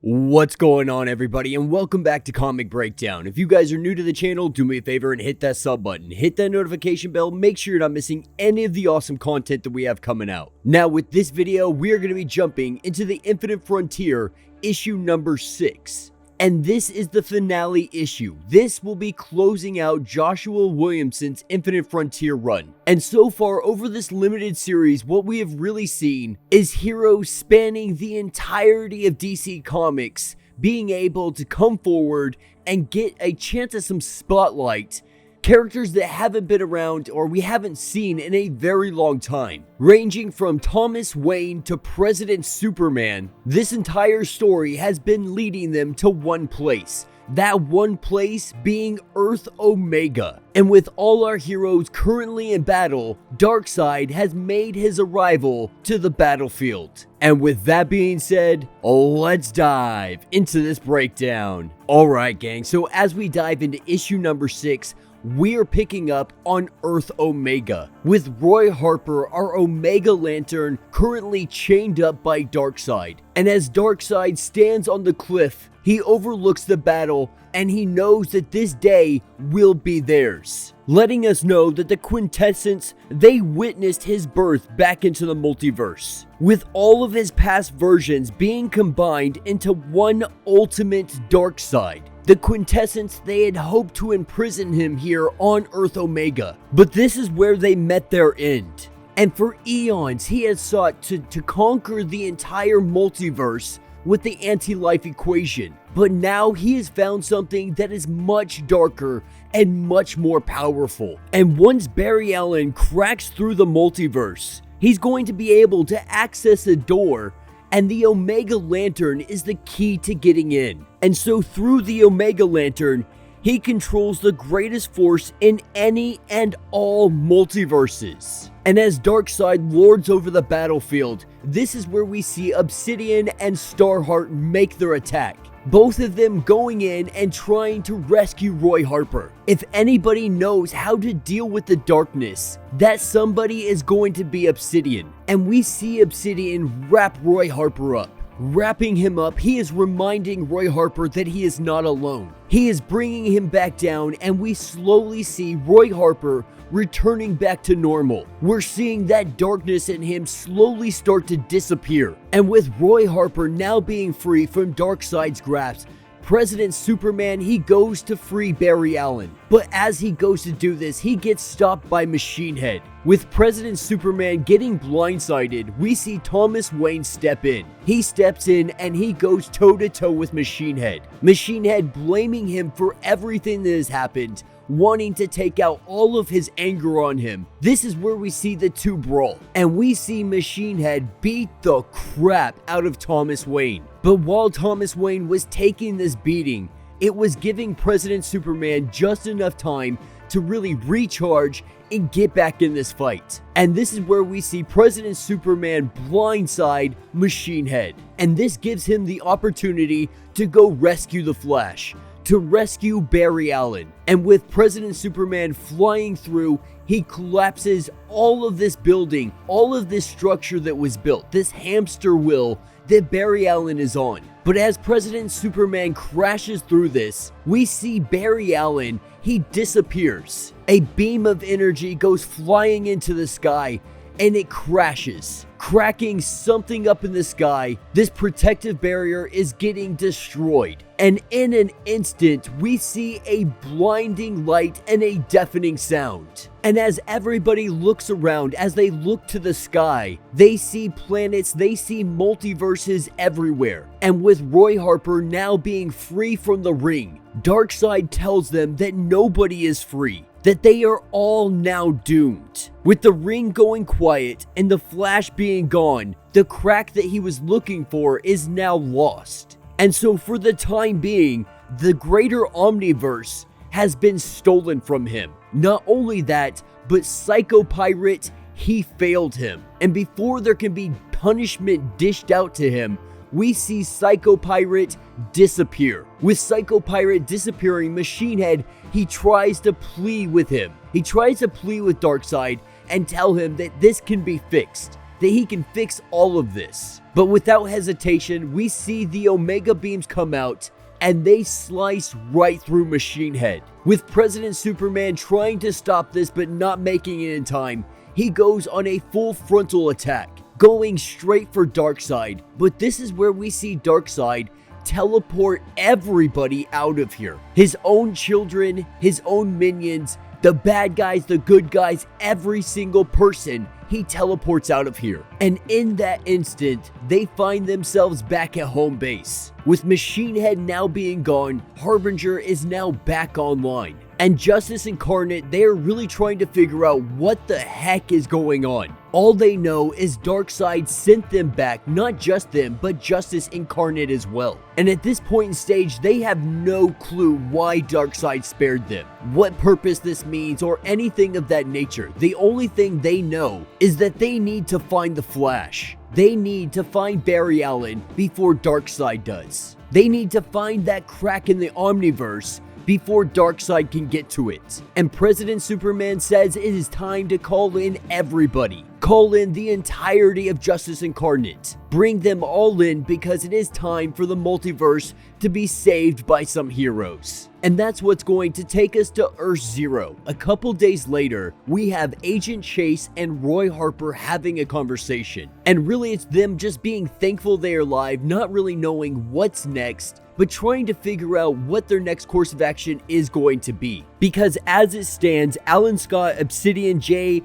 What's going on, everybody, and welcome back to Comic Breakdown. If you guys are new to the channel, do me a favor and hit that sub button, hit that notification bell, make sure you're not missing any of the awesome content that we have coming out. Now, with this video, we are going to be jumping into the Infinite Frontier, issue number 6. And this is the finale issue. This will be closing out Joshua Williamson's Infinite Frontier run. And so far, over this limited series, what we have really seen is heroes spanning the entirety of DC Comics being able to come forward and get a chance at some spotlight. Characters that haven't been around or we haven't seen in a very long time. Ranging from Thomas Wayne to President Superman, this entire story has been leading them to one place. That one place being Earth Omega. And with all our heroes currently in battle, Darkseid has made his arrival to the battlefield. And with that being said, let's dive into this breakdown. Alright gang, so as we dive into issue number 6, we are picking up on Earth Omega, with Roy Harper, our Omega Lantern, currently chained up by Darkseid. And as Darkseid stands on the cliff, he overlooks the battle and he knows that this day will be theirs, letting us know that the Quintessence, they witnessed his birth back into the multiverse, with all of his past versions being combined into one ultimate Darkseid. The Quintessence, they had hoped to imprison him here on Earth Omega, but this is where they met their end. And for eons, he has sought to conquer the entire multiverse with the anti-life equation. But now he has found something that is much darker and much more powerful. And once Barry Allen cracks through the multiverse, he's going to be able to access a door, and the Omega Lantern is the key to getting in. And so through the Omega Lantern, he controls the greatest force in any and all multiverses. And as Darkseid lords over the battlefield, this is where we see Obsidian and Starheart make their attack. Both of them going in and trying to rescue Roy Harper. If anybody knows how to deal with the darkness, that somebody is going to be Obsidian. And we see Obsidian wrap Roy Harper up. Wrapping him up, he is reminding Roy Harper that he is not alone. He is bringing him back down, and we slowly see Roy Harper returning back to normal. We're seeing that darkness in him slowly start to disappear. And with Roy Harper now being free from Darkseid's grasp, President Superman, he goes to free Barry Allen. But as he goes to do this, he gets stopped by Machine Head. With President Superman getting blindsided, we see Thomas Wayne step in. He steps in and he goes toe-to-toe with Machine Head. Machine Head blaming him for everything that has happened, wanting to take out all of his anger on him. This is where we see the two brawl, and we see Machine Head beat the crap out of Thomas Wayne. But while Thomas Wayne was taking this beating, it was giving President Superman just enough time to really recharge and get back in this fight. And this is where we see President Superman blindside Machine Head. And this gives him the opportunity to go rescue the Flash, to rescue Barry Allen. And with President Superman flying through, he collapses all of this building, all of this structure that was built, this hamster wheel that Barry Allen is on. But as President Superman crashes through this, we see Barry Allen, he disappears. A beam of energy goes flying into the sky and it crashes, cracking something up in the sky. This protective barrier is getting destroyed. And in an instant, we see a blinding light and a deafening sound. And as everybody looks around, as they look to the sky, they see planets, they see multiverses everywhere. And with Roy Harper now being free from the ring, Darkseid tells them that nobody is free, that they are all now doomed. With the ring going quiet and the Flash being gone, the crack that he was looking for is now lost. And so for the time being, the greater Omniverse has been stolen from him. Not only that, but Psycho Pirate, he failed him. And before there can be punishment dished out to him, we see Psycho Pirate disappear. With Psycho Pirate disappearing, Machine Head, he tries to plead with him. He tries to plead with Darkseid and tell him that this can be fixed. that he can fix all of this. But without hesitation, we see the Omega beams come out and they slice right through Machine Head. With President Superman trying to stop this but not making it in time, he goes on a full frontal attack, going straight for Darkseid. But this is where we see Darkseid teleport everybody out of here. His own children, his own minions, the bad guys, the good guys, every single person, he teleports out of here. And in that instant, they find themselves back at home base. With Machine Head now being gone, Harbinger is now back online. And Justice Incarnate, they are really trying to figure out what the heck is going on. All they know is Darkseid sent them back, not just them, but Justice Incarnate as well. And at this point in stage, they have no clue why Darkseid spared them, what purpose this means, or anything of that nature. The only thing they know is that they need to find the Flash. They need to find Barry Allen before Darkseid does. They need to find that crack in the Omniverse before Darkseid can get to it. And President Superman says it is time to call in everybody. Call in the entirety of Justice Incarnate. Bring them all in because it is time for the multiverse to be saved by some heroes. And that's what's going to take us to Earth Zero. A couple days later, we have Agent Chase and Roy Harper having a conversation. And really it's them just being thankful they're alive, not really knowing what's next, but trying to figure out what their next course of action is going to be. Because as it stands, Alan Scott, Obsidian, Jade,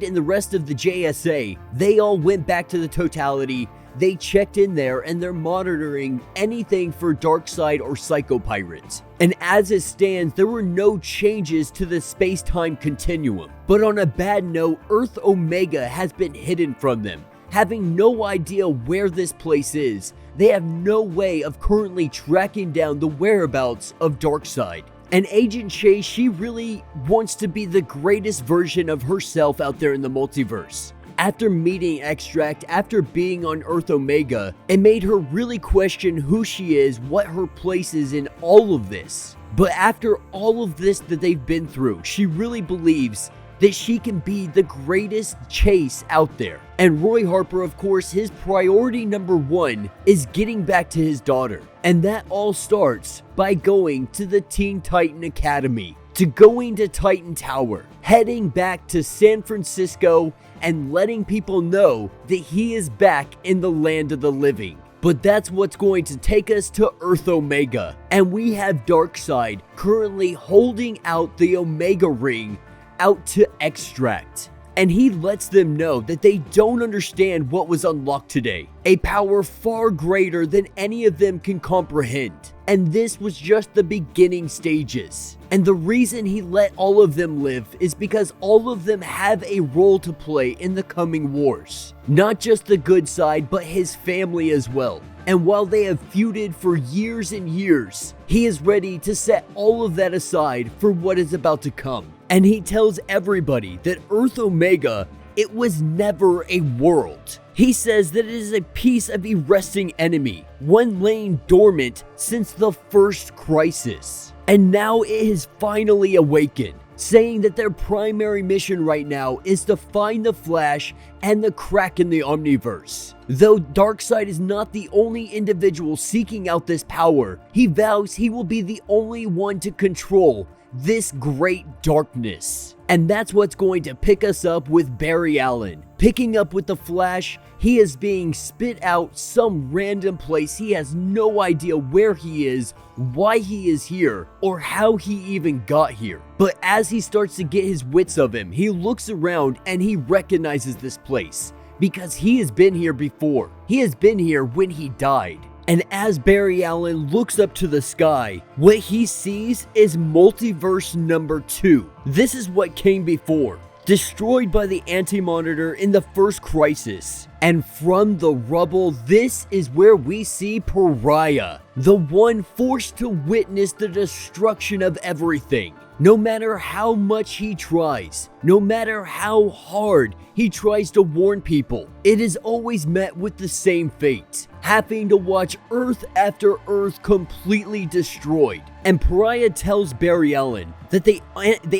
and the rest of the JSA, they all went back to the Totality. They checked in there and they're monitoring anything for Darkseid or Psycho Pirate. And as it stands, there were no changes to the space-time continuum. But on a bad note, Earth Omega has been hidden from them. Having no idea where this place is, they have no way of currently tracking down the whereabouts of Darkseid. And Agent Chase, she really wants to be the greatest version of herself out there in the multiverse. After meeting Extract, after being on Earth Omega, it made her really question who she is, what her place is in all of this. But after all of this that they've been through, she really believes that she can be the greatest Chase out there. And Roy Harper, of course, his priority number one is getting back to his daughter. And that all starts by going to the Teen Titan Academy, to going to Titan Tower, heading back to San Francisco and letting people know that he is back in the land of the living. But that's what's going to take us to Earth Omega. And we have Darkseid currently holding out the Omega Ring out to Extract. And he lets them know that they don't understand what was unlocked today. A power far greater than any of them can comprehend. And this was just the beginning stages. And the reason he let all of them live is because all of them have a role to play in the coming wars. Not just the good side, but his family as well. And while they have feuded for years and years, he is ready to set all of that aside for what is about to come. And he tells everybody that Earth Omega, it was never a world. He says that it is a piece of a resting enemy, one laying dormant since the first crisis. And now it has finally awakened, saying that their primary mission right now is to find the Flash and the crack in the Omniverse. Though Darkseid is not the only individual seeking out this power, he vows he will be the only one to control this great darkness. And that's what's going to pick us up with Barry Allen. Picking up with the Flash, he is being spit out some random place. He has no idea where he is, why he is here, or how he even got here. But as he starts to get his wits of him, he looks around and he recognizes this place because he has been here before. He has been here when he died. And as Barry Allen looks up to the sky, what he sees is Multiverse number 2. This is what came before. Destroyed by the Anti-Monitor in the first crisis, And from the rubble, this is where we see Pariah, the one forced to witness the destruction of everything. No matter how much he tries, no matter how hard he tries to warn people, it is always met with the same fate, having to watch Earth after Earth completely destroyed. And Pariah tells Barry Allen that the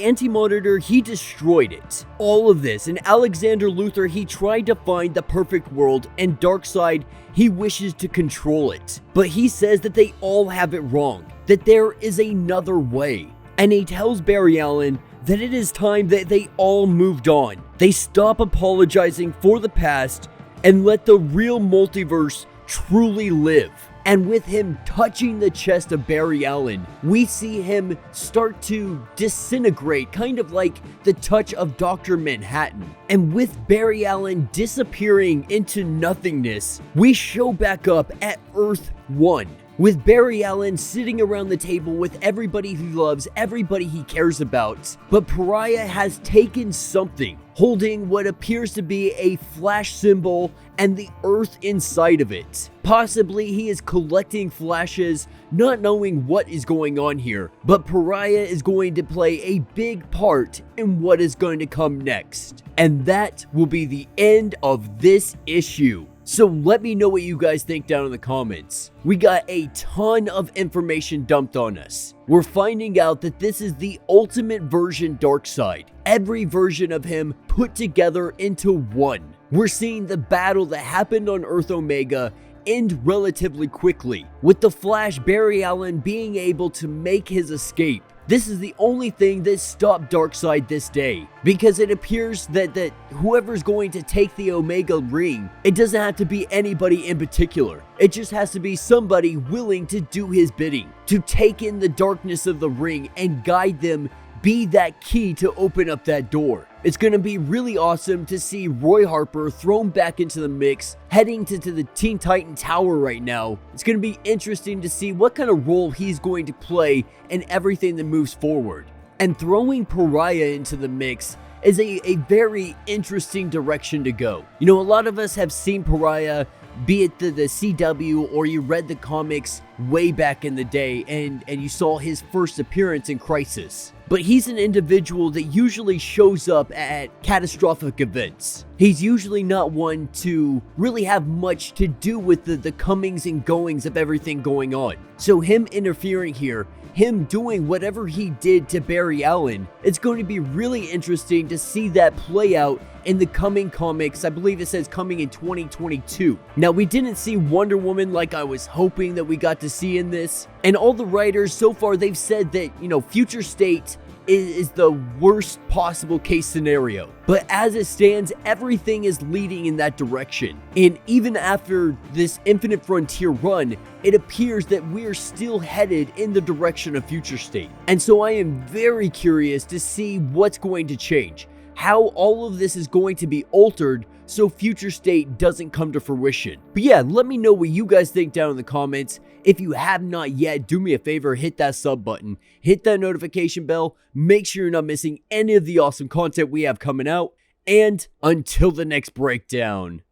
Anti-Monitor, he destroyed it. All of this, and Alexander Luthor, he tried to find the perfect world, and Darkseid, he wishes to control it. But he says that they all have it wrong, that there is another way. And he tells Barry Allen that it is time that they all moved on. They stop apologizing for the past and let the real multiverse truly live. And with him touching the chest of Barry Allen, we see him start to disintegrate, kind of like the touch of Dr. Manhattan. And with Barry Allen disappearing into nothingness, we show back up at Earth 1. With Barry Allen sitting around the table with everybody he loves, everybody he cares about. But Pariah has taken something, holding what appears to be a flash symbol and the Earth inside of it. Possibly he is collecting flashes, not knowing what is going on here. But Pariah is going to play a big part in what is going to come next. And that will be the end of this issue. So let me know what you guys think down in the comments. We got a ton of information dumped on us. We're finding out that this is the ultimate version Darkseid. Every version of him put together into one. We're seeing the battle that happened on Earth Omega end relatively quickly, with the Flash Barry Allen being able to make his escape. This is the only thing that stopped Darkseid this day, because it appears that whoever's going to take the Omega ring, it doesn't have to be anybody in particular. It just has to be somebody willing to do his bidding, to take in the darkness of the ring and guide them, be that key to open up that door. It's going to be really awesome to see Roy Harper thrown back into the mix, heading to the Teen Titan Tower right now. It's going to be interesting to see what kind of role he's going to play in everything that moves forward. And throwing Pariah into the mix is a very interesting direction to go. You know, a lot of us have seen Pariah, be it the CW or you read the comics way back in the day and you saw his first appearance in Crisis. But he's an individual that usually shows up at catastrophic events. He's usually not one to really have much to do with the comings and goings of everything going on. So him interfering here, him doing whatever he did to Barry Allen, it's going to be really interesting to see that play out in the coming comics. I believe it says coming in 2022. Now, we didn't see Wonder Woman like I was hoping that we got to see in this. And all the writers so far, they've said that, you know, Future State is the worst possible case scenario. But as it stands, everything is leading in that direction. And even after this Infinite Frontier run, it appears that we're still headed in the direction of Future State. And so I am very curious to see what's going to change, how all of this is going to be altered so Future State doesn't come to fruition. But yeah, let me know what you guys think down in the comments. If you have not yet, do me a favor, hit that sub button, hit that notification bell, make sure you're not missing any of the awesome content we have coming out, and until the next breakdown.